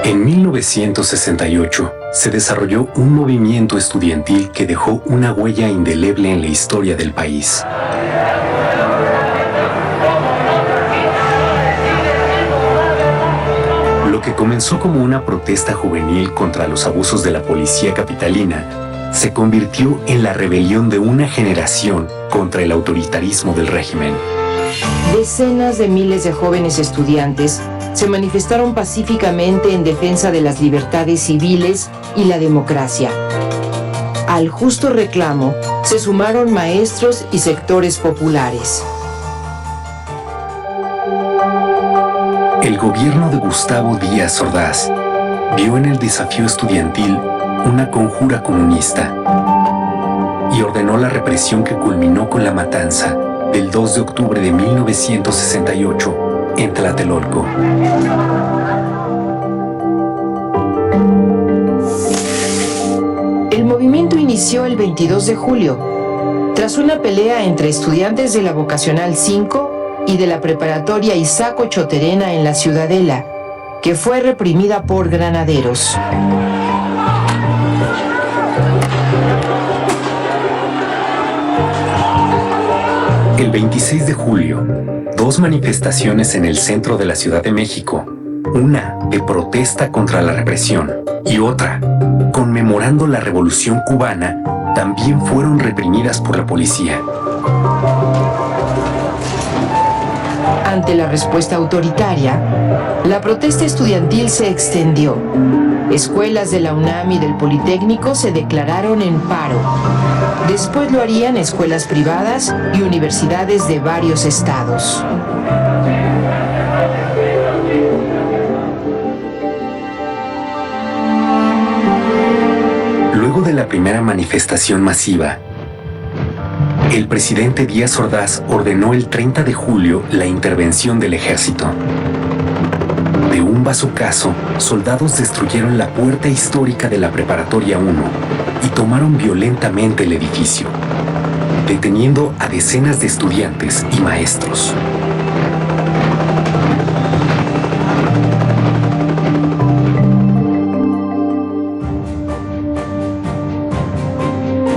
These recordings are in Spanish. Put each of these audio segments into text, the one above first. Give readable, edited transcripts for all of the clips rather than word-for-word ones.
En 1968 se desarrolló un movimiento estudiantil que dejó una huella indeleble en la historia del país. Lo que comenzó como una protesta juvenil contra los abusos de la policía capitalina se convirtió en la rebelión de una generación contra el autoritarismo del régimen. Decenas de miles de jóvenes estudiantes se manifestaron pacíficamente en defensa de las libertades civiles y la democracia. Al justo reclamo se sumaron maestros y sectores populares. El gobierno de Gustavo Díaz Ordaz vio en el desafío estudiantil una conjura comunista y ordenó la represión que culminó con la matanza del 2 de octubre de 1968 en Tlatelolco. El movimiento inició el 22 de julio, tras una pelea entre estudiantes de la Vocacional 5 y de la Preparatoria Isaac Ochoterena en la Ciudadela, que fue reprimida por granaderos. El 26 de julio, dos manifestaciones en el centro de la Ciudad de México, una de protesta contra la represión y otra conmemorando la Revolución Cubana, también fueron reprimidas por la policía. Ante la respuesta autoritaria, la protesta estudiantil se extendió. Escuelas de la UNAM y del Politécnico se declararon en paro. Después lo harían escuelas privadas y universidades de varios estados. Luego de la primera manifestación masiva, el presidente Díaz Ordaz ordenó el 30 de julio la intervención del ejército. De un bazucazo, soldados destruyeron la puerta histórica de la Preparatoria 1 y tomaron violentamente el edificio, deteniendo a decenas de estudiantes y maestros.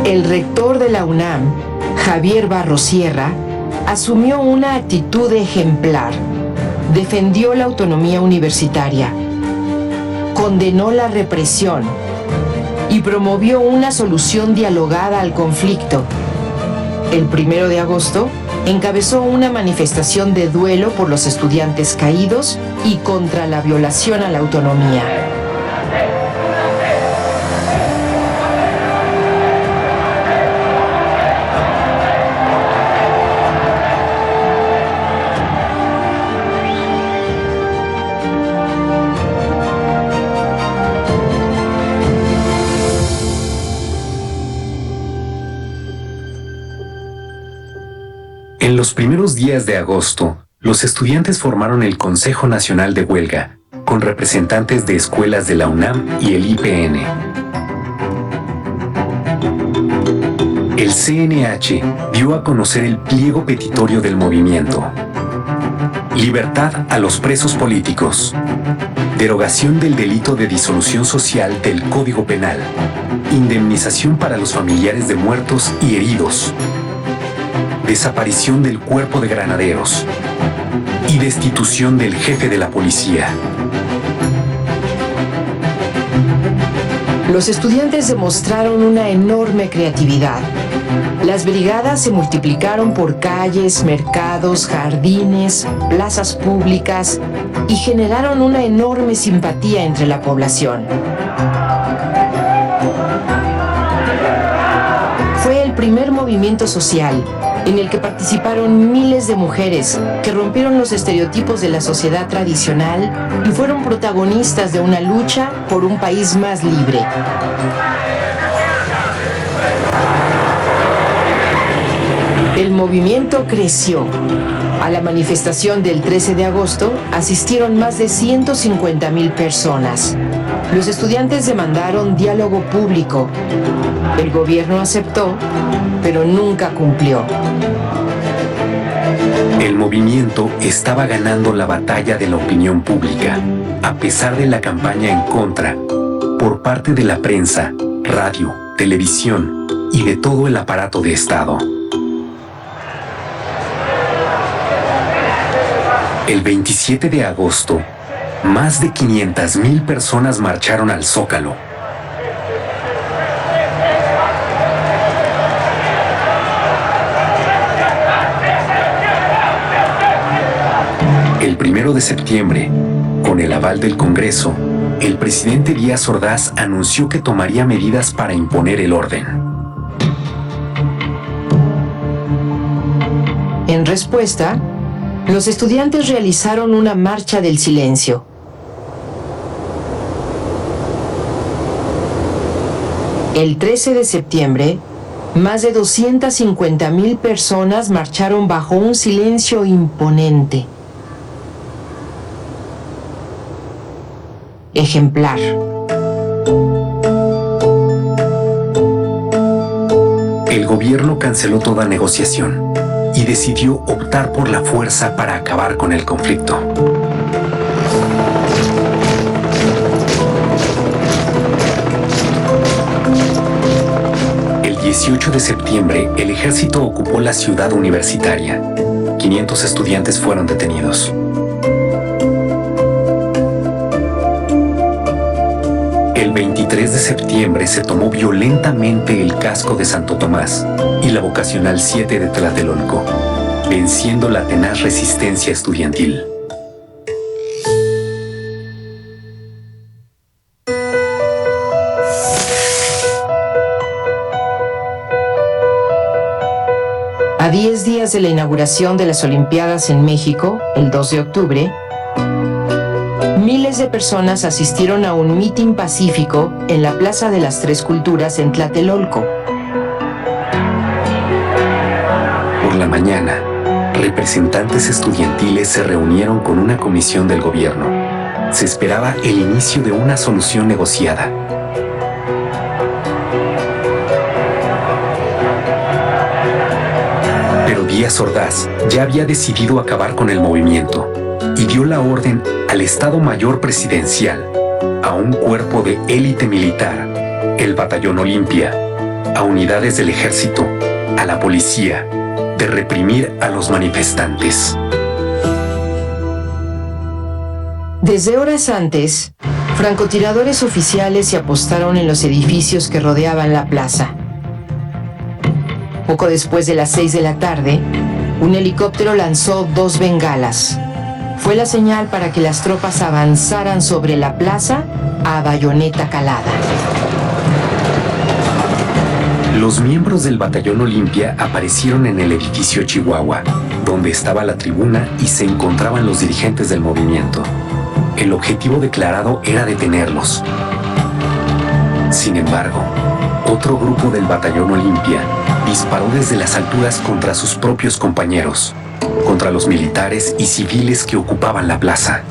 El rector de la UNAM, Javier Barros Sierra, asumió una actitud ejemplar. Defendió la autonomía universitaria, condenó la represión y promovió una solución dialogada al conflicto. El 1 de agosto encabezó una manifestación de duelo por los estudiantes caídos y contra la violación a la autonomía. En los primeros días de agosto, los estudiantes formaron el Consejo Nacional de Huelga, con representantes de escuelas de la UNAM y el IPN. El CNH dio a conocer el pliego petitorio del movimiento. Libertad a los presos políticos. Derogación del delito de disolución social del Código Penal. Indemnización para los familiares de muertos y heridos. Desaparición del cuerpo de granaderos y destitución del jefe de la policía. Los estudiantes demostraron una enorme creatividad. Las brigadas se multiplicaron por calles, mercados, jardines, plazas públicas y generaron una enorme simpatía entre la población. Fue el primer movimiento social en el que participaron miles de mujeres que rompieron los estereotipos de la sociedad tradicional y fueron protagonistas de una lucha por un país más libre. El movimiento creció. A la manifestación del 13 de agosto asistieron más de 150,000 personas. Los estudiantes demandaron diálogo público. El gobierno aceptó, pero nunca cumplió. El movimiento estaba ganando la batalla de la opinión pública a pesar de la campaña en contra por parte de la prensa, radio, televisión y de todo el aparato de Estado. El 27 de agosto, más de 500,000 personas marcharon al Zócalo. El 1 de septiembre, con el aval del Congreso, el presidente Díaz Ordaz anunció que tomaría medidas para imponer el orden. En respuesta, los estudiantes realizaron una marcha del silencio. El 13 de septiembre, más de 250,000 personas marcharon bajo un silencio imponente. Ejemplar. El gobierno canceló toda negociación y decidió optar por la fuerza para acabar con el conflicto. El 18 de septiembre, el ejército ocupó la ciudad universitaria. 500 estudiantes fueron detenidos. El 23 de septiembre se tomó violentamente el casco de Santo Tomás y la vocacional 7 de Tlatelolco, venciendo la tenaz resistencia estudiantil. A 10 días de la inauguración de las Olimpiadas en México, el 2 de octubre, miles de personas asistieron a un mitin pacífico en la Plaza de las Tres Culturas en Tlatelolco. Por la mañana, representantes estudiantiles se reunieron con una comisión del gobierno. Se esperaba el inicio de una solución negociada. Pero Díaz Ordaz ya había decidido acabar con el movimiento y dio la orden al Estado Mayor Presidencial, a un cuerpo de élite militar, el Batallón Olimpia, a unidades del ejército, a la policía, de reprimir a los manifestantes. Desde horas antes, francotiradores oficiales se apostaron en los edificios que rodeaban la plaza. Poco después de las 6 de la tarde, un helicóptero lanzó 2 bengalas. Fue la señal para que las tropas avanzaran sobre la plaza a bayoneta calada. Los miembros del Batallón Olimpia aparecieron en el edificio Chihuahua, donde estaba la tribuna y se encontraban los dirigentes del movimiento. El objetivo declarado era detenerlos. Sin embargo, otro grupo del Batallón Olimpia disparó desde las alturas contra sus propios compañeros, contra los militares y civiles que ocupaban la plaza.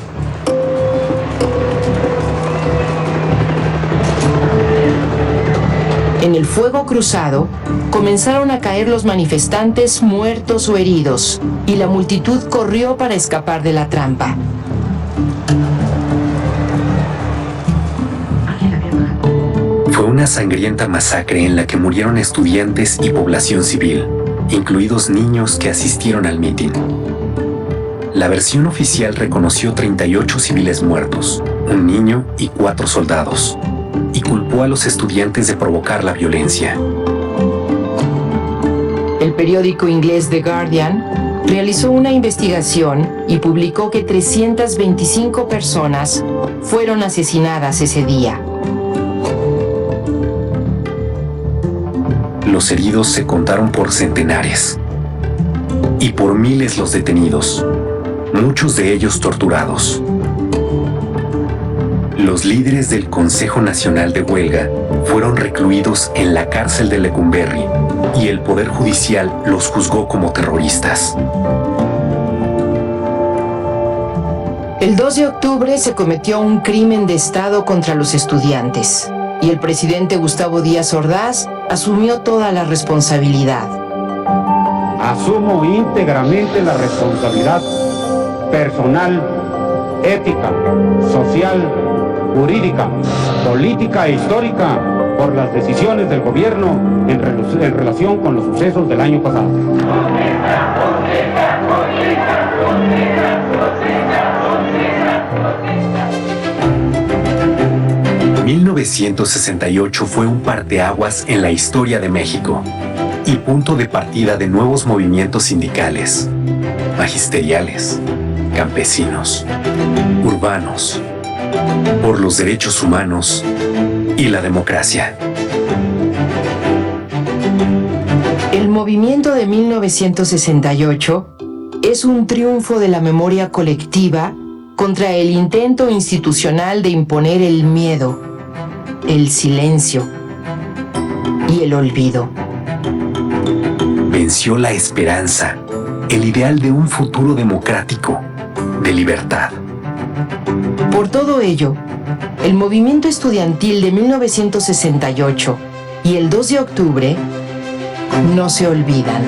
En el fuego cruzado, comenzaron a caer los manifestantes muertos o heridos, y la multitud corrió para escapar de la trampa. Fue una sangrienta masacre en la que murieron estudiantes y población civil, incluidos niños que asistieron al mitin. La versión oficial reconoció 38 civiles muertos, un niño y 4 soldados, y culpó a los estudiantes de provocar la violencia. El periódico inglés The Guardian realizó una investigación y publicó que 325 personas fueron asesinadas ese día. Los heridos se contaron por centenares y por miles los detenidos, muchos de ellos torturados. Los líderes del Consejo Nacional de Huelga fueron recluidos en la cárcel de Lecumberri y el Poder Judicial los juzgó como terroristas. El 2 de octubre se cometió un crimen de Estado contra los estudiantes y el presidente Gustavo Díaz Ordaz asumió toda la responsabilidad. Asumo íntegramente la responsabilidad personal ética, social, jurídica, política e histórica por las decisiones del gobierno en relación con los sucesos del año pasado. 1968 fue un parteaguas en la historia de México y punto de partida de nuevos movimientos sindicales, magisteriales, campesinos, urbanos, por los derechos humanos y la democracia. El movimiento de 1968 es un triunfo de la memoria colectiva contra el intento institucional de imponer el miedo, el silencio y el olvido. Venció la esperanza, el ideal de un futuro democrático, de libertad. Por todo ello, el movimiento estudiantil de 1968 y el 2 de octubre no se olvidan.